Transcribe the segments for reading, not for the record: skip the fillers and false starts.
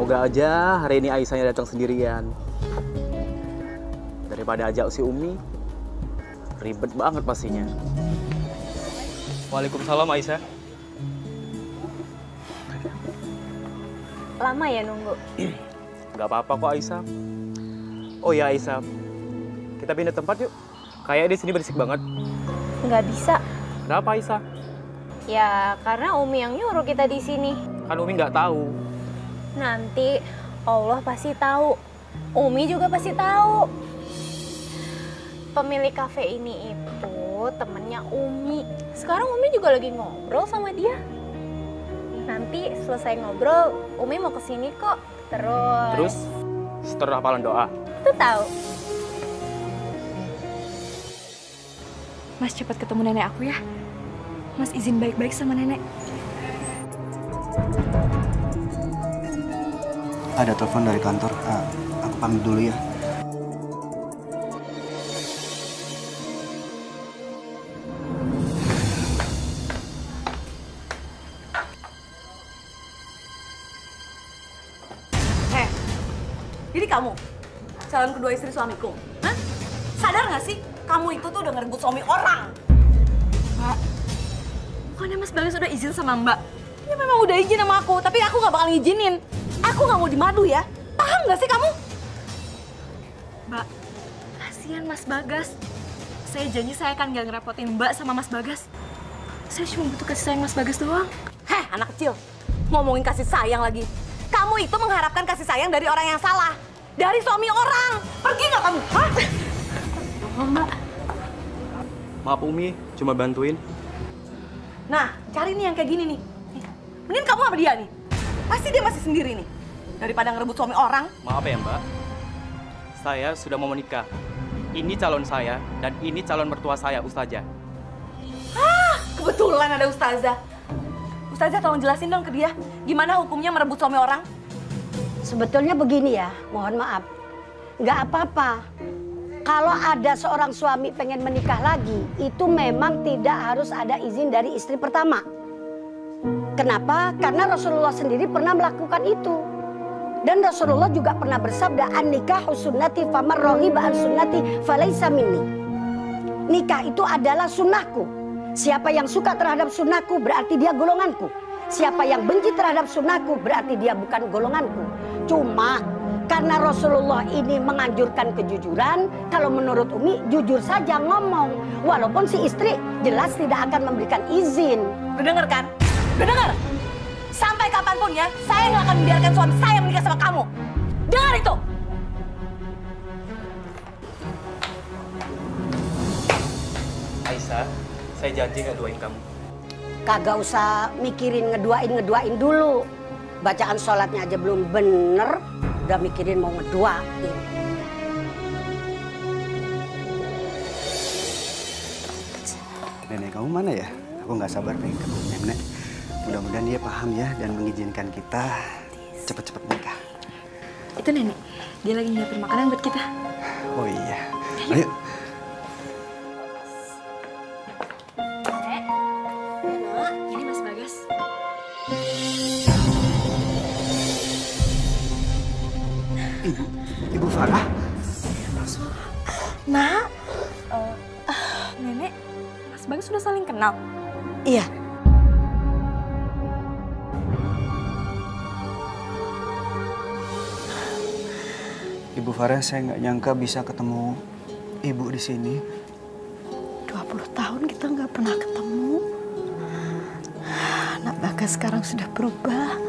Semoga aja hari ini Aisyahnya datang sendirian. Daripada ajak si Umi, ribet banget pastinya. Waalaikumsalam Aisyah. Lama ya nunggu? Gak apa-apa kok Aisyah. Oh ya Aisyah, kita pindah tempat yuk. Kayak di sini berisik banget. Nggak bisa. Kenapa Aisyah? Ya karena Umi yang nyuruh kita di sini. Kan Umi nggak tahu. Nanti Allah pasti tahu. Umi juga pasti tahu. Pemilik kafe ini itu temennya Umi. Sekarang Umi juga lagi ngobrol sama dia. Nanti selesai ngobrol, Umi mau kesini kok. Terus setelah hafalan doa? Itu tahu. Mas cepat ketemu nenek aku ya. Mas izin baik-baik sama nenek. Ada telepon dari kantor. Aku pamit dulu ya. Jadi kamu, calon kedua istri suamiku, hah? Sadar nggak sih, kamu itu tuh udah ngerebut suami orang? Mbak, bukannya Mas Bagas udah izin sama Mbak? Ya memang udah izin sama aku, tapi aku nggak bakal ngizinin. Aku nggak mau dimadu ya, paham nggak sih kamu? Mbak, kasihan Mas Bagas. Saya janji saya akan nggak ngerepotin Mbak sama Mas Bagas. Saya cuma butuh kasih sayang Mas Bagas doang. Heh, anak kecil, ngomongin kasih sayang lagi. Kamu itu mengharapkan kasih sayang dari orang yang salah. Dari suami orang. Pergi nggak kamu? Hah? Oh, Mbak. Maaf Umi, cuma bantuin. Nah, cari nih yang kayak gini nih. Mending kamu sama dia nih. Pasti dia masih sendiri nih. Daripada ngerebut suami orang. Maaf ya Mbak, saya sudah mau menikah. Ini calon saya dan ini calon mertua saya, Ustazah. Kebetulan ada Ustazah. Ustazah tolong jelasin dong ke dia. Gimana hukumnya merebut suami orang? Sebetulnya begini ya, mohon maaf. Nggak apa-apa. Kalau ada seorang suami pengen menikah lagi, itu memang tidak harus ada izin dari istri pertama. Kenapa? Karena Rasulullah sendiri pernah melakukan itu. Dan Rasulullah juga pernah bersabda, an-nikahu sunnati faman raghiba an sunnati falaysa minni. Nikah itu adalah sunnahku. Siapa yang suka terhadap sunnahku berarti dia golonganku. Siapa yang benci terhadap sunnahku berarti dia bukan golonganku. Cuma karena Rasulullah ini menganjurkan kejujuran, kalau menurut Umi jujur saja ngomong. Walaupun si istri jelas tidak akan memberikan izin. Udah denger kan? Udah denger? Sampai kapanpun ya, saya nggak akan membiarkan suami saya menikah sama kamu. Dengar itu! Aisyah, saya janji nggak doain kamu. Kagak usah mikirin ngeduain dulu. Bacaan sholatnya aja belum bener, udah mikirin mau ngeduain. Nenek kamu mana ya? Aku nggak sabar pengen ketemu nenek. Mudah-mudahan dia paham ya dan mengizinkan kita cepet-cepet nikah. Itu nenek, dia lagi nyiapin makanan buat kita. Oh iya, ayo. Ini Mas Bagas. Ibu Farah. Nak, nenek, Mas Bagas sudah saling kenal. Iya. Ibu Farah, saya nggak nyangka bisa ketemu ibu di sini. 20 tahun kita nggak pernah ketemu. Anak Bagas sekarang sudah berubah.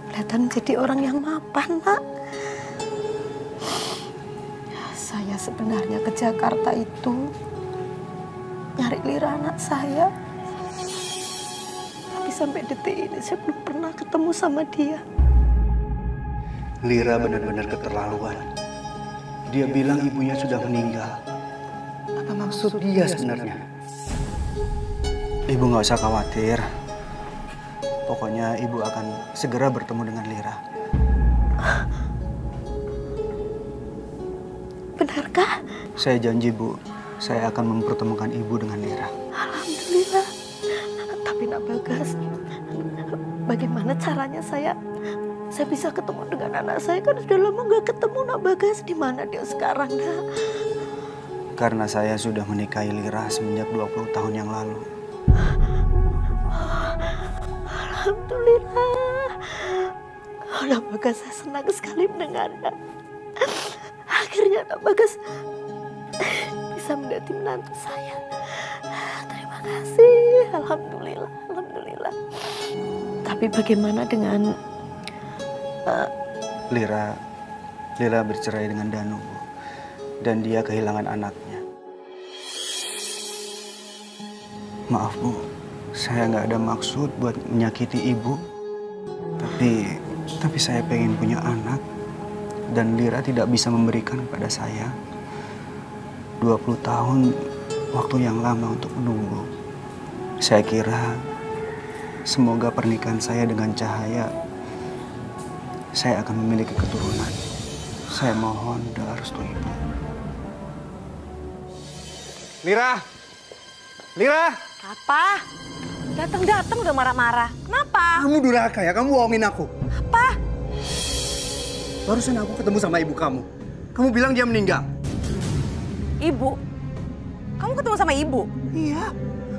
Kelihatan jadi orang yang mapan, Nak. Saya sebenarnya ke Jakarta itu nyari Lira anak saya. Tapi sampai detik ini saya belum pernah ketemu sama dia. Lira benar-benar keterlaluan. Dia bilang ibunya sudah meninggal. Apa maksud dia sebenarnya? Ibu nggak usah khawatir. Pokoknya ibu akan segera bertemu dengan Lira. Benarkah? Saya janji, Bu. Saya akan mempertemukan ibu dengan Lira. Alhamdulillah. Tapi Nak Bagas, bagaimana caranya saya bisa ketemu dengan anak saya? Kan sudah lama nggak ketemu. Nak Bagas di mana dia sekarang, Nak? Karena saya sudah menikahi Lira semenjak 20 tahun yang lalu. Alhamdulillah. Nak Bagas, saya senang sekali mendengarnya. Akhirnya Nak Bagas bisa mendapati menantu saya. Terima kasih. Alhamdulillah, alhamdulillah. Tapi bagaimana dengan Lira bercerai dengan Danu, Bu. Dan dia kehilangan anaknya. Maaf, Bu. Saya nggak ada maksud buat menyakiti Ibu. Tapi saya pengen punya anak. Dan Lira tidak bisa memberikan kepada saya. 20 tahun waktu yang lama untuk menunggu. Saya kira semoga pernikahan saya dengan Cahaya, saya akan memiliki keturunan. Saya mohon doa restu Ibu. Lira! Lira! Apa? Datang-datang udah marah-marah. Kenapa? Kamu durhaka ya? Kamu bohongin aku. Apa? Barusan aku ketemu sama ibu kamu. Kamu bilang dia meninggal. Ibu? Kamu ketemu sama ibu? Iya.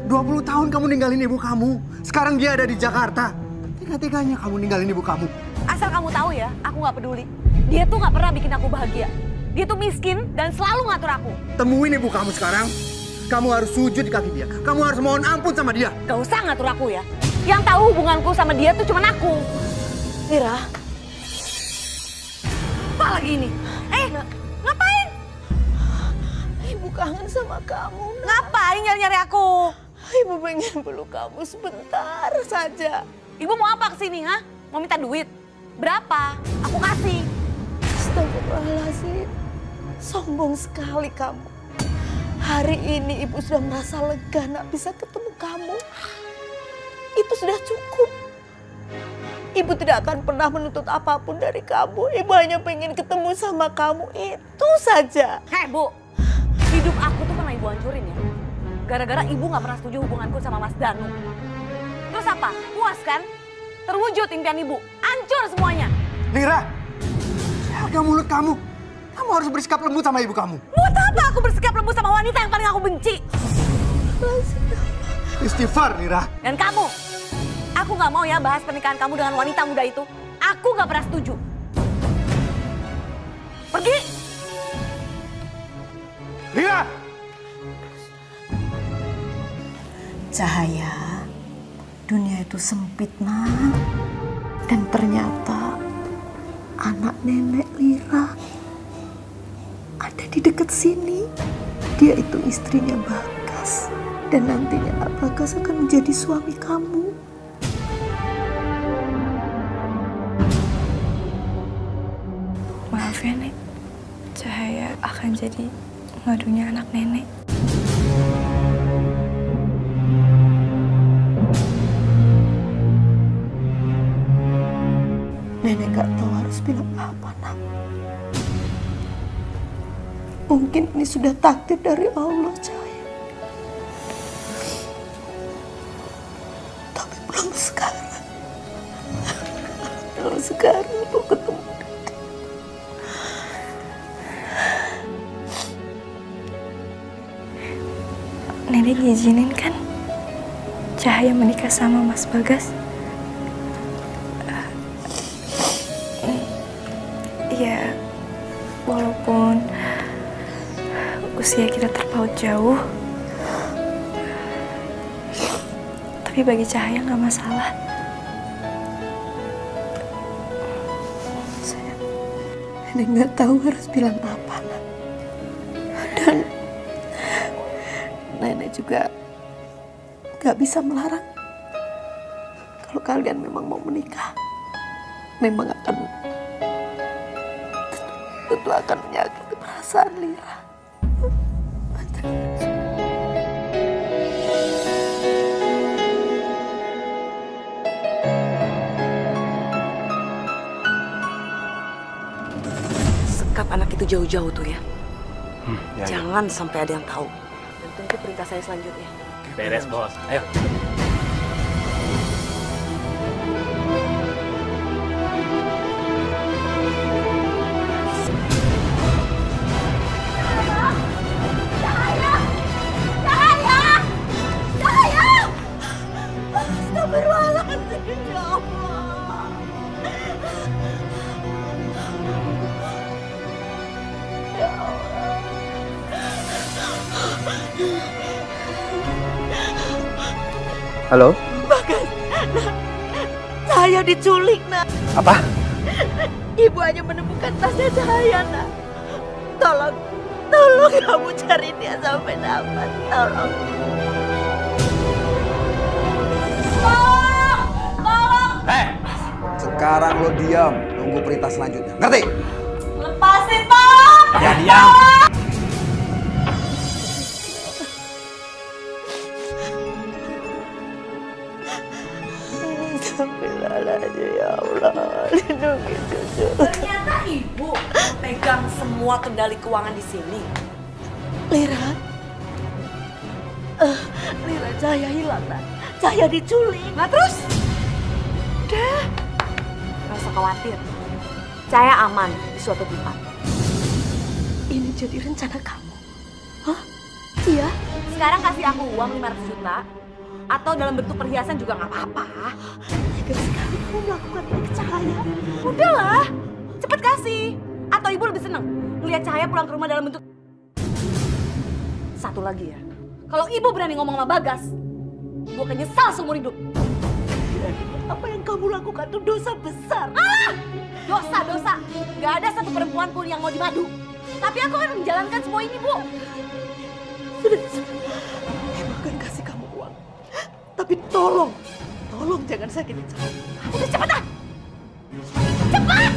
20 tahun kamu ninggalin ibu kamu. Sekarang dia ada di Jakarta. Tega-teganya kamu ninggalin ibu kamu. Asal kamu tahu ya, aku nggak peduli. Dia tuh nggak pernah bikin aku bahagia. Dia tuh miskin dan selalu ngatur aku. Temuin ibu kamu sekarang. Kamu harus sujud di kaki dia. Kamu harus mohon ampun sama dia. Gak usah ngatur aku ya. Yang tahu hubunganku sama dia tuh cuma aku. Lira? Apa lagi ini? Ngapain? Ibu kangen sama kamu, Nak. Ngapain nyari-nyari aku? Ibu pengen peluk kamu sebentar saja. Ibu mau apa kesini, ha? Mau minta duit? Berapa? Aku kasih. Astagfirullahaladzim. Sombong sekali kamu. Hari ini ibu sudah merasa lega nak bisa ketemu kamu. Itu sudah cukup. Ibu tidak akan pernah menuntut apapun dari kamu. Ibu hanya pengen ketemu sama kamu. Itu saja. Hei, Bu. Hidup aku tuh pernah ibu hancurin ya. Gara-gara ibu gak pernah setuju hubunganku sama Mas Danu. Terus apa? Puas kan? Terwujud impian ibu. Hancur semuanya. Lira! Jaga mulut kamu. Kamu harus bersikap lembut sama ibu kamu. Buat apa aku bersikap lembut sama wanita yang paling aku benci? Istighfar, Lira. Dan kamu, aku gak mau ya bahas pernikahan kamu dengan wanita muda itu. Aku gak pernah setuju. Pergi! Lira! Cahaya, dunia itu sempit, Nak. Dan ternyata anak nenek Lira ada di dekat sini. Dia itu istrinya Bagas. Dan nantinya Bagas akan menjadi suami kamu. Maaf ya, Nek. Cahaya akan jadi madunya anak nenek. Nenek gak tahu harus bilang apa, Nak. Mungkin ini sudah takdir dari Allah, Cahaya. Tapi belum sekarang. Belum sekarang aku ketemu. Nenek ngizinin kan Cahaya menikah sama Mas Bagas? Ya, walaupun usia kita terpaut jauh, tapi bagi Cahaya nggak masalah. Saya nggak tahu harus bilang apa, Nak. Dan nenek juga nggak bisa melarang. Kalau kalian memang mau menikah, memang tentu akan menyakiti perasaan Lira. Sekap anak itu jauh-jauh tuh ya. Ya. Jangan sampai ada yang tahu. Dan tunggu perintah saya selanjutnya. Beres, Bos. Ayo. Halo? Bagas, nak, Cahaya diculik, nak. Apa? Ibu hanya menemukan tasnya Cahaya, nak. Tolong kamu cari dia sampai dapat. Tolong. Sekarang lo diam, nunggu perintah selanjutnya. Ngerti? Lepasin, Pak! Ya diam. Astagfirullahaladzim, ya Allah. Lindungi cucu. Ternyata ibu pegang semua kendali keuangan di sini. Lira. Lira, Cahaya hilang, nak. Cahaya diculik. Nah terus? Udah. Gak usah khawatir. Cahaya aman di suatu tempat. Ini jadi rencana kamu? Hah? Iya? Sekarang kasih aku uang 500 juta. Atau dalam bentuk perhiasan juga gak apa-apa. Jika sekali kamu melakukan ini ke Cahaya. Udahlah, cepet kasih. Atau ibu lebih seneng ngeliat Cahaya pulang ke rumah dalam bentuk... Satu lagi ya, kalau ibu berani ngomong sama Bagas, ibu akan nyesal seumur hidup. Apa yang kamu lakukan itu dosa besar. Alah, dosa. Gak ada satu perempuan pun yang mau dimadu. Tapi aku akan menjalankan semua ini, Bu. Sudah. Ibu akan kasih kamu uang. Tapi tolong jangan sakiti Cahaya. Udah cepetan. Cepat!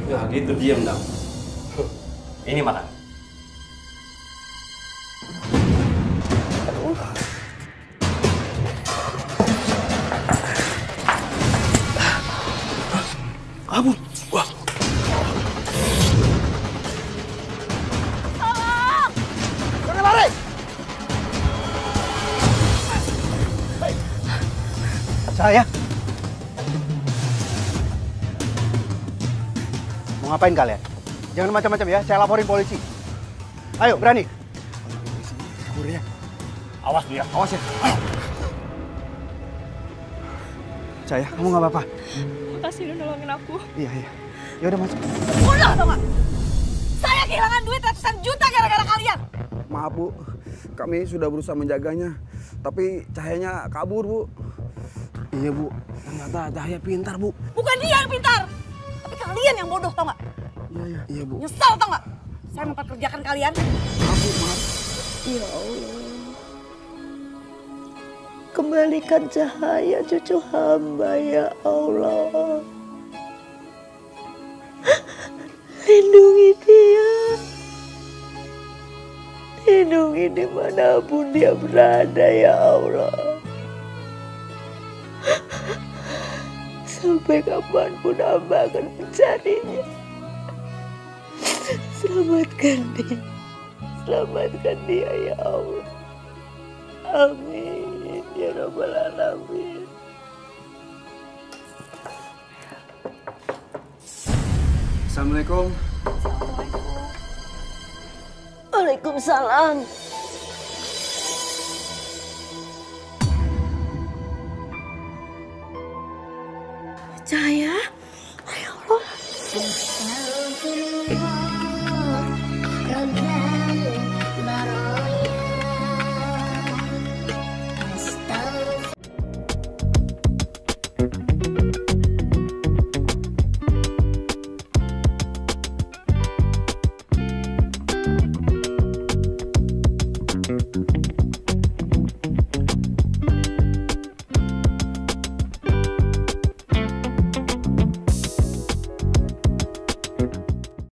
Ya gitu, diam dong. Ini makan. Ampun. Wah. Jangan lari! Cahaya. Mau ngapain kalian? Jangan macam-macam ya, saya laporin polisi. Ayo, berani. Kurirnya. Awas dia. Awas ya. Ayo. Cahaya, kamu nggak apa-apa? Makasih udah nolongin aku. Iya. Ya udah masuk. Udah tau gak? Saya kehilangan duit ratusan juta gara-gara kalian. Maaf, Bu. Kami sudah berusaha menjaganya. Tapi Cahayanya kabur, Bu. Iya, Bu. Ternyata Cahaya pintar, Bu. Bukan dia yang pintar. Tapi kalian yang bodoh tau gak? Iya, Bu. Nyesal tau gak? Saya memperkerjakan kalian. Maaf, Bu. Maaf. Ya Allah. Kembalikan Cahaya cucu hamba, ya Allah. Lindungi dia. Lindungi dimanapun dia berada, ya Allah. Sampai kapanpun hamba akan mencarinya. Selamatkan dia ya Allah. Amin ya Rabbal Alamin. Assalamualaikum. Waalaikumsalam. Cahaya, ya Allah.